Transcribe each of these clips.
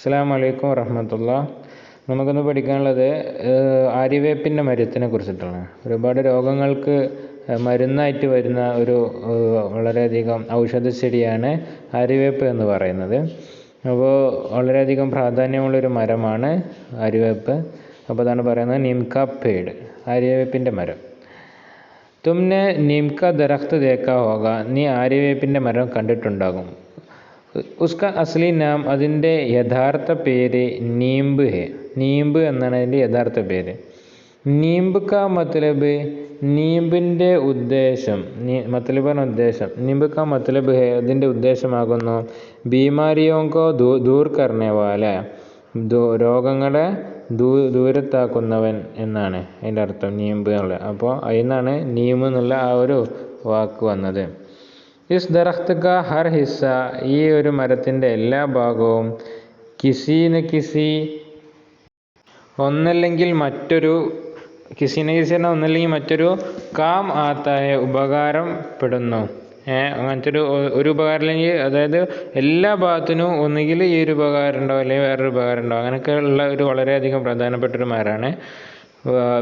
അസ്സലാമു അലൈക്കും വറഹ്മത്തുള്ളാഹി. നമുക്കൊന്ന് പഠിക്കാനുള്ളത് ആര്യവേപ്പിൻ്റെ മരത്തിനെ കുറിച്ചിട്ടാണ്. ഒരുപാട് രോഗങ്ങൾക്ക് മരുന്നായിട്ട് വരുന്ന ഒരു വളരെയധികം ഔഷധ ചെടിയാണ് ആര്യവേപ്പ് എന്ന് പറയുന്നത്. അപ്പോൾ വളരെയധികം പ്രാധാന്യമുള്ളൊരു മരമാണ് ആര്യവേപ്പ്. അപ്പോൾ അതാണ് പറയുന്നത് നീം കാ പേട്, ആര്യവേപ്പിൻ്റെ മരം. തുമ്നെ നീം കാ ദറഖ്ത് ദേഖാ ഹോഗ, നീ ആര്യവേപ്പിൻ്റെ മരം കണ്ടിട്ടുണ്ടാകും. ഉസ്ക അസ്ലി നാം, അതിൻ്റെ യഥാർത്ഥ പേര് നീംബ് ഹെ. നീംബ് എന്നാണ് അതിൻ്റെ യഥാർത്ഥ പേര്. നീംബ് കാ മത്ലബ്, നീംബിൻ്റെ ഉദ്ദേശം, മത്ലബാണ് ഉദ്ദേശം. നീംബ് കാ മത്ലബ് ഹെ, അതിൻ്റെ ഉദ്ദേശമാകുന്നു ബീമാരിയോ കോ ദൂർ കർനെ വാല, രോഗങ്ങളെ ദൂരത്താക്കുന്നവൻ എന്നാണ് അതിൻ്റെ അർത്ഥം നീംബ് എന്നുള്ള. അപ്പോൾ അതിൽ നിന്നാണ് നീം എന്നുള്ള ആ ഒരു വാക്ക് വന്നത്. ഇസ് ദറഖ്ത് കാ ഹർ ഹിസ്സ, ഈ ഒരു മരത്തിൻ്റെ എല്ലാ ഭാഗവും കിസീന കിസി, ഒന്നല്ലെങ്കിൽ മറ്റൊരു, കിസീന കിസീന ഒന്നല്ലെങ്കിൽ മറ്റൊരു കാം ആത്തായ, ഉപകാരപ്പെടുന്നു. അങ്ങനത്തെ ഒരു ഉപകാരം അല്ലെങ്കിൽ, അതായത് എല്ലാ ഭാഗത്തിനും ഒന്നുകിൽ ഈ ഒരു ഉപകാരം ഉണ്ടാവും അല്ലെങ്കിൽ വേറൊരു ഉപകാരം ഉണ്ടാവും. അങ്ങനെയൊക്കെ ഉള്ള ഒരു വളരെയധികം പ്രധാനപ്പെട്ടൊരു മരമാണ്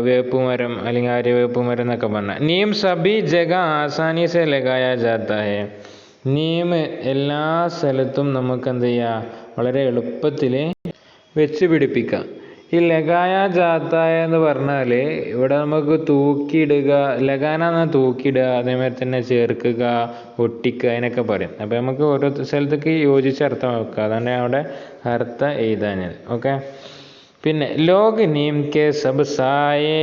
വേപ്പുമരം അല്ലെങ്കിൽ ആര്യവേപ്പുമരം എന്നൊക്കെ പറഞ്ഞാൽ. നീം സബി ജഗ ആസാനി സെ ലഗായ ജാത്താ ഹെ, നീം എല്ലാ സ്ഥലത്തും നമുക്ക് എന്ത് ചെയ്യുക, വളരെ എളുപ്പത്തിൽ വെച്ച് പിടിപ്പിക്കാം. ഈ ലഗായ ജാത്തായ എന്ന് പറഞ്ഞാൽ ഇവിടെ നമുക്ക് തൂക്കിയിടുക, ലഗാന എന്നാൽ തൂക്കിയിടുക, അതേമാതിരി തന്നെ ചേർക്കുക, ഒട്ടിക്കുക, അതിനൊക്കെ പറയും. അപ്പോൾ നമുക്ക് ഓരോ സ്ഥലത്തേക്ക് യോജിച്ച അർത്ഥം വെക്കുക, അതാണ് അവിടെ അർത്ഥം എഴുതാൻ. ഓക്കെ. പിന്നെ ലോഗ് നീം കെ സബ് സായേ,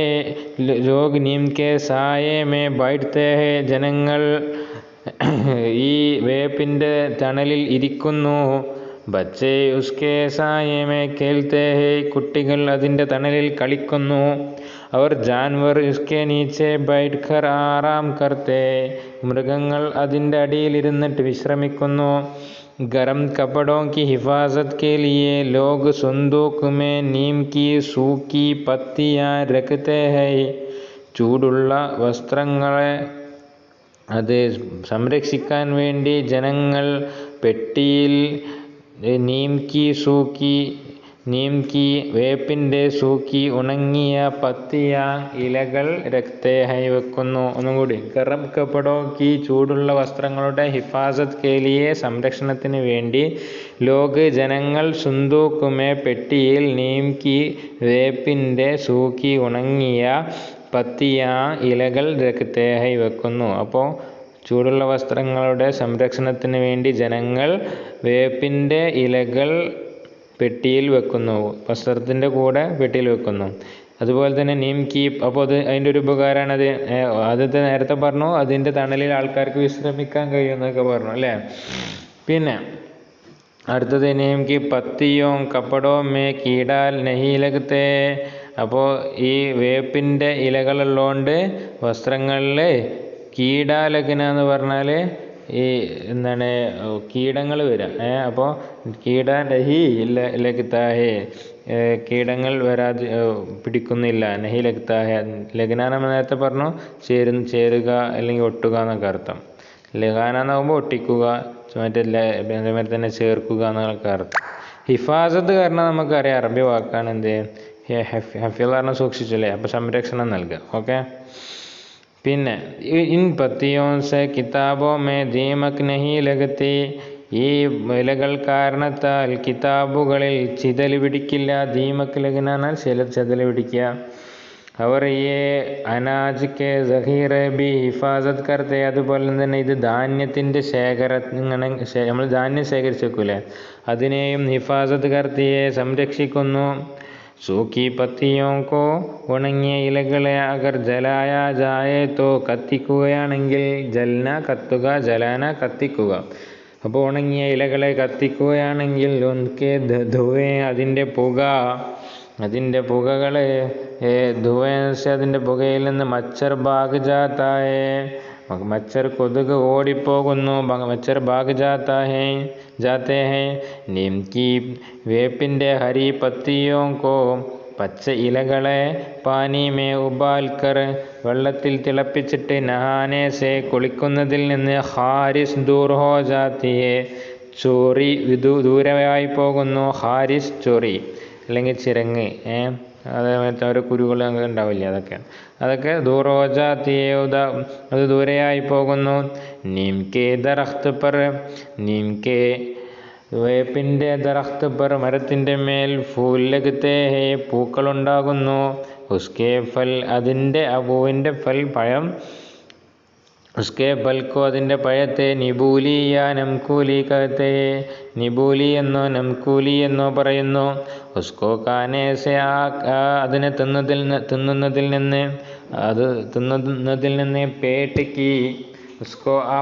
ലോഗ് നീം കെ സായേ മേ ബൈഠ്തേ ഹെ, ജനങ്ങൾ ഈ വേപ്പിൻ്റെ തണലിൽ ഇരിക്കുന്നു. ബച്ചേ ഉസ്കെ സായേ മേ ഖേൽത്തേ ഹെ, കുട്ടികൾ അതിൻ്റെ തണലിൽ കളിക്കുന്നു. അവർ ജാൻവർ ഉസ്കെ നീച്ചെ ബൈഠ് കർ ആറാം കർത്തേ, മൃഗങ്ങൾ അതിൻ്റെ അടിയിൽ ഇരുന്നിട്ട് വിശ്രമിക്കുന്നു. गरम कपड़ों की हिफाजत के लिए लोग संदूक में नीम की सूखी पत्तियाँ रखते हैं. ചൂടുള്ള വസ്ത്രങ്ങളെ അത് സംരക്ഷിക്കാൻ വേണ്ടി ജനങ്ങൾ പെട്ടിയിൽ നീംകി വേപ്പിൻ്റെ സൂക്കി ഉണങ്ങിയ പത്തിയ ഇലകൾ രക്തേഹായി വെക്കുന്നു. ഒന്നുകൂടി, ഗറം കപ്പടോക്കി, ചൂടുള്ള വസ്ത്രങ്ങളുടെ ഹിഫാസത്ത് കേലിയെ, സംരക്ഷണത്തിന് വേണ്ടി, ലോക് ജനങ്ങൾ, സുന്ദൂക്കുമേ പെട്ടിയിൽ, നീംകി വേപ്പിൻ്റെ സൂക്കി ഉണങ്ങിയ പത്തിയ ഇലകൾ രക്തേഹായി വെക്കുന്നു. അപ്പോൾ ചൂടുള്ള വസ്ത്രങ്ങളുടെ സംരക്ഷണത്തിന് വേണ്ടി ജനങ്ങൾ വേപ്പിൻ്റെ ഇലകൾ പെട്ടിയിൽ വെക്കുന്നു, വസ്ത്രത്തിൻ്റെ കൂടെ പെട്ടിയിൽ വെക്കുന്നു. അതുപോലെ തന്നെ നീം കീപ്പ്, അപ്പോൾ അതിൻ്റെ ഒരു ഉപകാരമാണത്. ആദ്യത്തെ നേരത്തെ പറഞ്ഞു അതിൻ്റെ തണലിൽ ആൾക്കാർക്ക് വിശ്രമിക്കാൻ കഴിയുമെന്നൊക്കെ പറഞ്ഞു അല്ലേ. പിന്നെ അടുത്തത് നീം കി പത്തിയോ കപ്പടോ മേ കീടാൽ നഹി ലഗ്തേ, അപ്പോൾ ഈ വേപ്പിൻ്റെ ഇലകളുള്ളതുകൊണ്ട് വസ്ത്രങ്ങളിൽ കീടാലഗ്ന എന്ന് പറഞ്ഞാൽ ഈ എന്താണ് കീടങ്ങൾ വരാം. അപ്പോൾ കീടനഹി ലഗ്താഹേ, കീടങ്ങൾ വരാതെ പിടിക്കുന്നില്ല. നഹി ലഗ്താഹേ, ലഗ്നാന നേരത്തെ പറഞ്ഞു ചേരുക അല്ലെങ്കിൽ ഒട്ടുക എന്നൊക്കെ അർത്ഥം. ലഗാന എന്നാകുമ്പോൾ ഒട്ടിക്കുക, അതേമാതിരി തന്നെ ചേർക്കുക എന്നൊക്കെ അർത്ഥം. ഹിഫാസത്ത് കാരണം നമുക്കറിയാം അറബി വാക്കാണ് എന്ത്, ഹഫീൽ പറഞ്ഞാൽ സൂക്ഷിച്ചല്ലേ, അപ്പോൾ സംരക്ഷണം നൽകുക. ഓക്കെ. പിന്നെ ഇൻ പത്തിയോ സെ കിതാബോ മേ ദീമക് നഹി ലഗത്തി, ഈ ഇലകൾ കാരണത്താൽ കിതാബുകളിൽ ചിതൽ പിടിക്കില്ല. ദീമക് ലഗ്നാൽ ചിതൽ പിടിക്കുക. അവർ ഈ അനാജ് കെ സഹീറെ ബി ഹിഫാസത്ത് കർത്തെ, അതുപോലെ തന്നെ ഇത് ധാന്യത്തിൻ്റെ ഇങ്ങനെ നമ്മൾ ധാന്യം ശേഖരിച്ച് വെക്കൂലേ, അതിനെയും ഹിഫാസത്ത് കർത്തിയെ സംരക്ഷിക്കുന്നു. സൂക്കി പത്തിയോ കോ, ഉണങ്ങിയ ഇലകളെ അഗർ ജലായ ജായേ തോ, കത്തിക്കുകയാണെങ്കിൽ, ജൽന കത്തുക, ജലാന കത്തിക്കുക. അപ്പോൾ ഉണങ്ങിയ ഇലകളെ കത്തിക്കുകയാണെങ്കിൽ ഉൻകെ ധുവേ, അതിൻ്റെ പുകകളെ ധുവേസ്, അതിൻ്റെ പുകയിൽ നിന്ന് മച്ചർ ഭാഗ് ജാത്തായേ, മച്ചർ കൊതുക് ഓടിപ്പോകുന്നു. മച്ചർ ഭാഗ് ജാത്തേ ഹേ. നീം കി വേപ്പിൻ്റെ ഹരി പത്തിയോ കോ, പച്ച ഇലകളെ പാനി മേ ഉബാൽ കർ, വെള്ളത്തിൽ തിളപ്പിച്ചിട്ട്, നഹാനെ സെ കുളിക്കുന്നതിൽ നിന്ന്, ഹാരിസ് ദൂർ ഹോ ജാത്തി ഹേ, ചൊറി ദൂരമായി പോകുന്നു. ഹാരിസ് ചൊറി അല്ലെങ്കിൽ ചിരങ്ങ്, അതേപോലത്തെ ഓരോ കുരുകൾ അങ്ങനെ ഉണ്ടാവില്ല, അതൊക്കെ ദൂറോജാത്തിയ അത് ദൂരെയായി പോകുന്നു. നീം കെ ദറഖ്ത് പർ, നീം കെ വേപ്പിൻ്റെ ദറഖ്ത് പർ മരത്തിൻ്റെ മേൽ ഫൂൽ ലഗ്തേ ഹേ പൂക്കളുണ്ടാകുന്നു. ഉസ്കെ ഫൽ അതിൻ്റെ പൂവിൻ്റെ ഫൽ പഴം, ഉസ്കെ ഫൽക്കോ അതിൻ്റെ പഴത്തെ നിബൂലി യാ നംകൂലി കഹത്തെ നിബൂലി എന്നോ നംകൂലി എന്നോ പറയുന്നു. ഉസ്കോ കാനെ സെ അതിനെ തിന്നുന്നതിൽ നിന്ന് പേട്ട് കി ഉസ്കോ ആ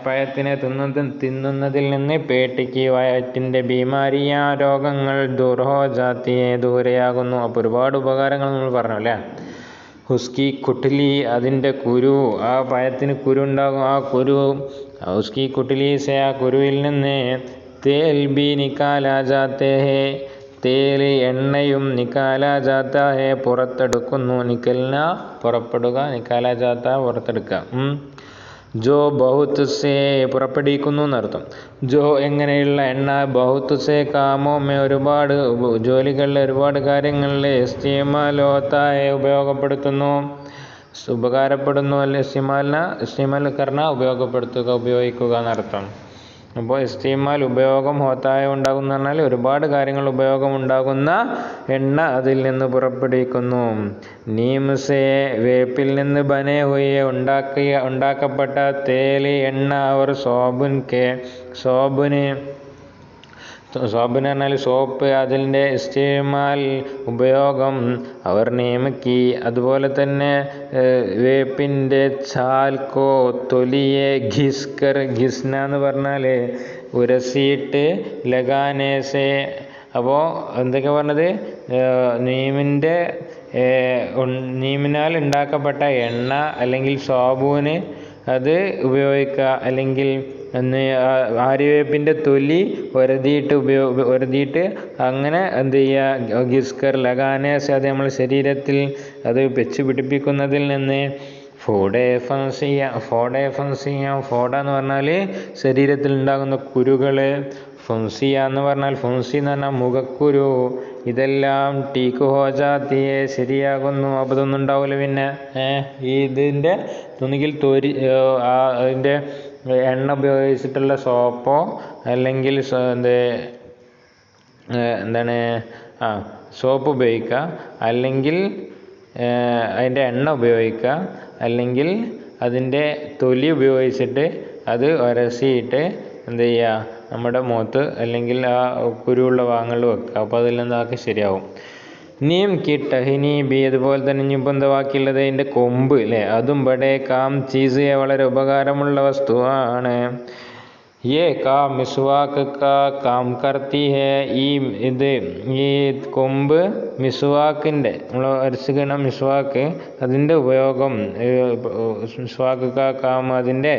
പഴത്തിനെ തിന്നുന്നതിൽ നിന്ന് പേട്ട് കി വയറ്റിൻ്റെ ബീമാരിയ രോഗങ്ങൾ ദൂർ ഹോ ജാത്തിയെ ദൂരെയാകുന്നു. അപ്പോൾ ഒരുപാട് ഉപകാരങ്ങൾ നമ്മൾ പറഞ്ഞു അല്ലേ. ഉസ്കി കുട്ട്ലി അതിൻ്റെ കുരു, ആ പഴത്തിന് കുരു ഉണ്ടാകും, ആ കുരു ഉസ്കി കുട്ട്ലി സെ ആ കുരുവിൽ നിന്ന് തേൽ ബി നിക്കാലാ ജാത്തേ ഹേ തേൽ എണ്ണയും നിക്കാലാ ജാത്താ ഹേ പുറത്തെടുക്കുന്നു. നിക്കൽന പുറപ്പെടുക, നിക്കാലാ ജാത്ത പുറത്തെടുക്കുക. ജോ ബഹുത്ത് സേ പുറപ്പെടുവിക്കുന്നു എന്നർത്ഥം. ജോ എങ്ങനെയുള്ള എണ്ണ, ബഹുത്ത് സേ കാമോ മേ ഒരുപാട് ജോലികളിൽ ഒരുപാട് കാര്യങ്ങളിൽ ഇസ്തിമാൽ ഹോത്താ ഹേ ഉപയോഗപ്പെടുത്തുന്നു, ഉപകാരപ്പെടുന്നു. അല്ലെ ഇസ്തിമാൽ കർണ ഉപയോഗപ്പെടുത്തുക, ഉപയോഗിക്കുക എന്നർത്ഥം. അപ്പോൾ ഇസ്തിമാൽ ഉപയോഗം ഹോത്തായ ഉണ്ടാകുന്ന പറഞ്ഞാൽ ഒരുപാട് കാര്യങ്ങൾ ഉപയോഗം ഉണ്ടാകുന്ന എണ്ണ അതിൽ നിന്ന് പുറപ്പെടുവിക്കുന്നു. നീം സേ വേപ്പിൽ നിന്ന് ബനെ ഹുയെ ഉണ്ടാക്കപ്പെട്ട തേല് എണ്ണ അവർ സോബിന് പറഞ്ഞാൽ സോപ്പ്, അതിൻ്റെ ഇസ്തിമാൽ ഉപയോഗം അവർ നിയമക്കി. അതുപോലെ തന്നെ വേപ്പിൻ്റെ ഛാൽക്കോ തൊലിയെ ഘിസ്ന എന്ന് പറഞ്ഞാൽ ഉരസിയിട്ട് ലഗാനേസെ. അപ്പോൾ എന്തൊക്കെ പറഞ്ഞത്, നീമിനാൽ ഉണ്ടാക്കപ്പെട്ട എണ്ണ അല്ലെങ്കിൽ സാബൂന് അത് ഉപയോഗിക്കുക. അല്ലെങ്കിൽ ആര്യവേപ്പിൻ്റെ തൊലി ഒരതിയിട്ട് അങ്ങനെ എന്ത് ചെയ്യുക, ഗിസ്കർ ലഗാനേസ് അത് നമ്മൾ ശരീരത്തിൽ അത് വെച്ച് പിടിപ്പിക്കുന്നതിൽ നിന്ന് ഫോഡ എന്ന് പറഞ്ഞാൽ ശരീരത്തിൽ ഉണ്ടാകുന്ന കുരുകൾ, ഫുൻസിയ എന്ന് പറഞ്ഞാൽ മുഖക്കുരു, ഇതെല്ലാം ടീക്ക് ഹോജാത്തിയെ ശരിയാകുന്നു. അപ്പോൾ ഇതൊന്നും ഉണ്ടാവില്ല. പിന്നെ ഇതിൻ്റെ ഒന്നുകിൽ അതിൻ്റെ എണ്ണ ഉപയോഗിച്ചിട്ടുള്ള സോപ്പോ അല്ലെങ്കിൽ സോപ്പ് ഉപയോഗിക്കുക, അല്ലെങ്കിൽ അതിൻ്റെ എണ്ണ ഉപയോഗിക്കുക, അല്ലെങ്കിൽ അതിൻ്റെ തൊലി ഉപയോഗിച്ചിട്ട് അത് ഉരസിയിട്ട് എന്ത് ചെയ്യുക, നമ്മുടെ മുഖത്ത് അല്ലെങ്കിൽ ആ കുരുവുള്ള ഭാഗങ്ങളിൽ വെക്കുക. അപ്പോൾ അതിൽ നിന്നൊക്കെ ശരിയാവും. നീം കി ടഹിനി ബി, അതുപോലെ തന്നെ ഇനിയിപ്പോൾ എന്താ ബാക്കിയുള്ളത്, അതിൻ്റെ കൊമ്പ് അല്ലേ, അതും ബഡേ കാം ചീസ് വളരെ ഉപകാരമുള്ള വസ്തുവാണ്. യേ കാ മിസ്വാക്ക് കാ കാം കർത്തി ഹേ, ഈ കൊമ്പ് മിസ്വാക്കിൻ്റെ നമ്മൾ അരച്ചുകണ മിസ്വാക്ക് അതിൻ്റെ ഉപയോഗം, മിസ്വാക്ക് കാ കാം അതിൻ്റെ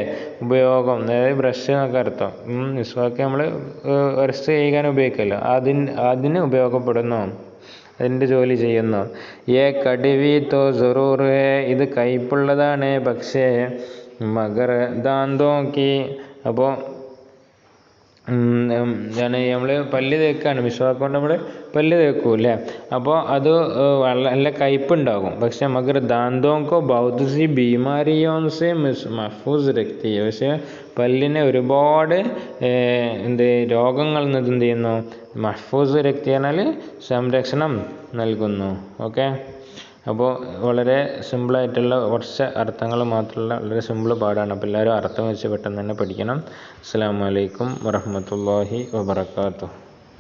ഉപയോഗം, അതായത് ബ്രഷ് എന്നൊക്കെ അർത്ഥം. മിസ്വാക്ക് നമ്മൾ അരച്ച് ചെയ്യാൻ ഉപയോഗിക്കുമല്ലോ, അതിന് ഉപയോഗപ്പെടുന്നു, അതിൻ്റെ ജോലി ചെയ്യുന്നു. യേ കടുവി തോ ജറൂർ ഹേ, ഇത് കയ്പുള്ളതാണ് പക്ഷേ മഗർ ദാന്തോ കി, അപ്പോൾ നമ്മൾ പല്ല് തേക്കാണ്, മിസ്വാക്ക് കൊണ്ട് നമ്മൾ പല്ല് തേക്കൂല്ലേ, അപ്പോൾ അത് നല്ല കയ്പുണ്ടാകും. പക്ഷെ മഗർ ദാന്തോങ്കോ ബൗദ്ध सी बीमारियों से महफूज रखती है, പക്ഷേ പല്ലിനെ ഒരുപാട് രോഗങ്ങളിൽ നിന്ന് എന്ത് ചെയ്യുന്നു, മഹ്ഫൂസ് രക്തി പറഞ്ഞാൽ സംരക്ഷണം നൽകുന്നു. ഓക്കെ, അപ്പോൾ വളരെ സിമ്പിളായിട്ടുള്ള കുറച്ച് അർത്ഥങ്ങൾ മാത്രമുള്ള വളരെ സിമ്പിൾ പാഠമാണ്. അപ്പോൾ എല്ലാവരും അർത്ഥം വെച്ച് പെട്ടെന്ന് തന്നെ പഠിക്കണം. അസ്സലാമു അലൈക്കും വറഹ്മത്തുള്ളാഹി വബറകാതുഹു.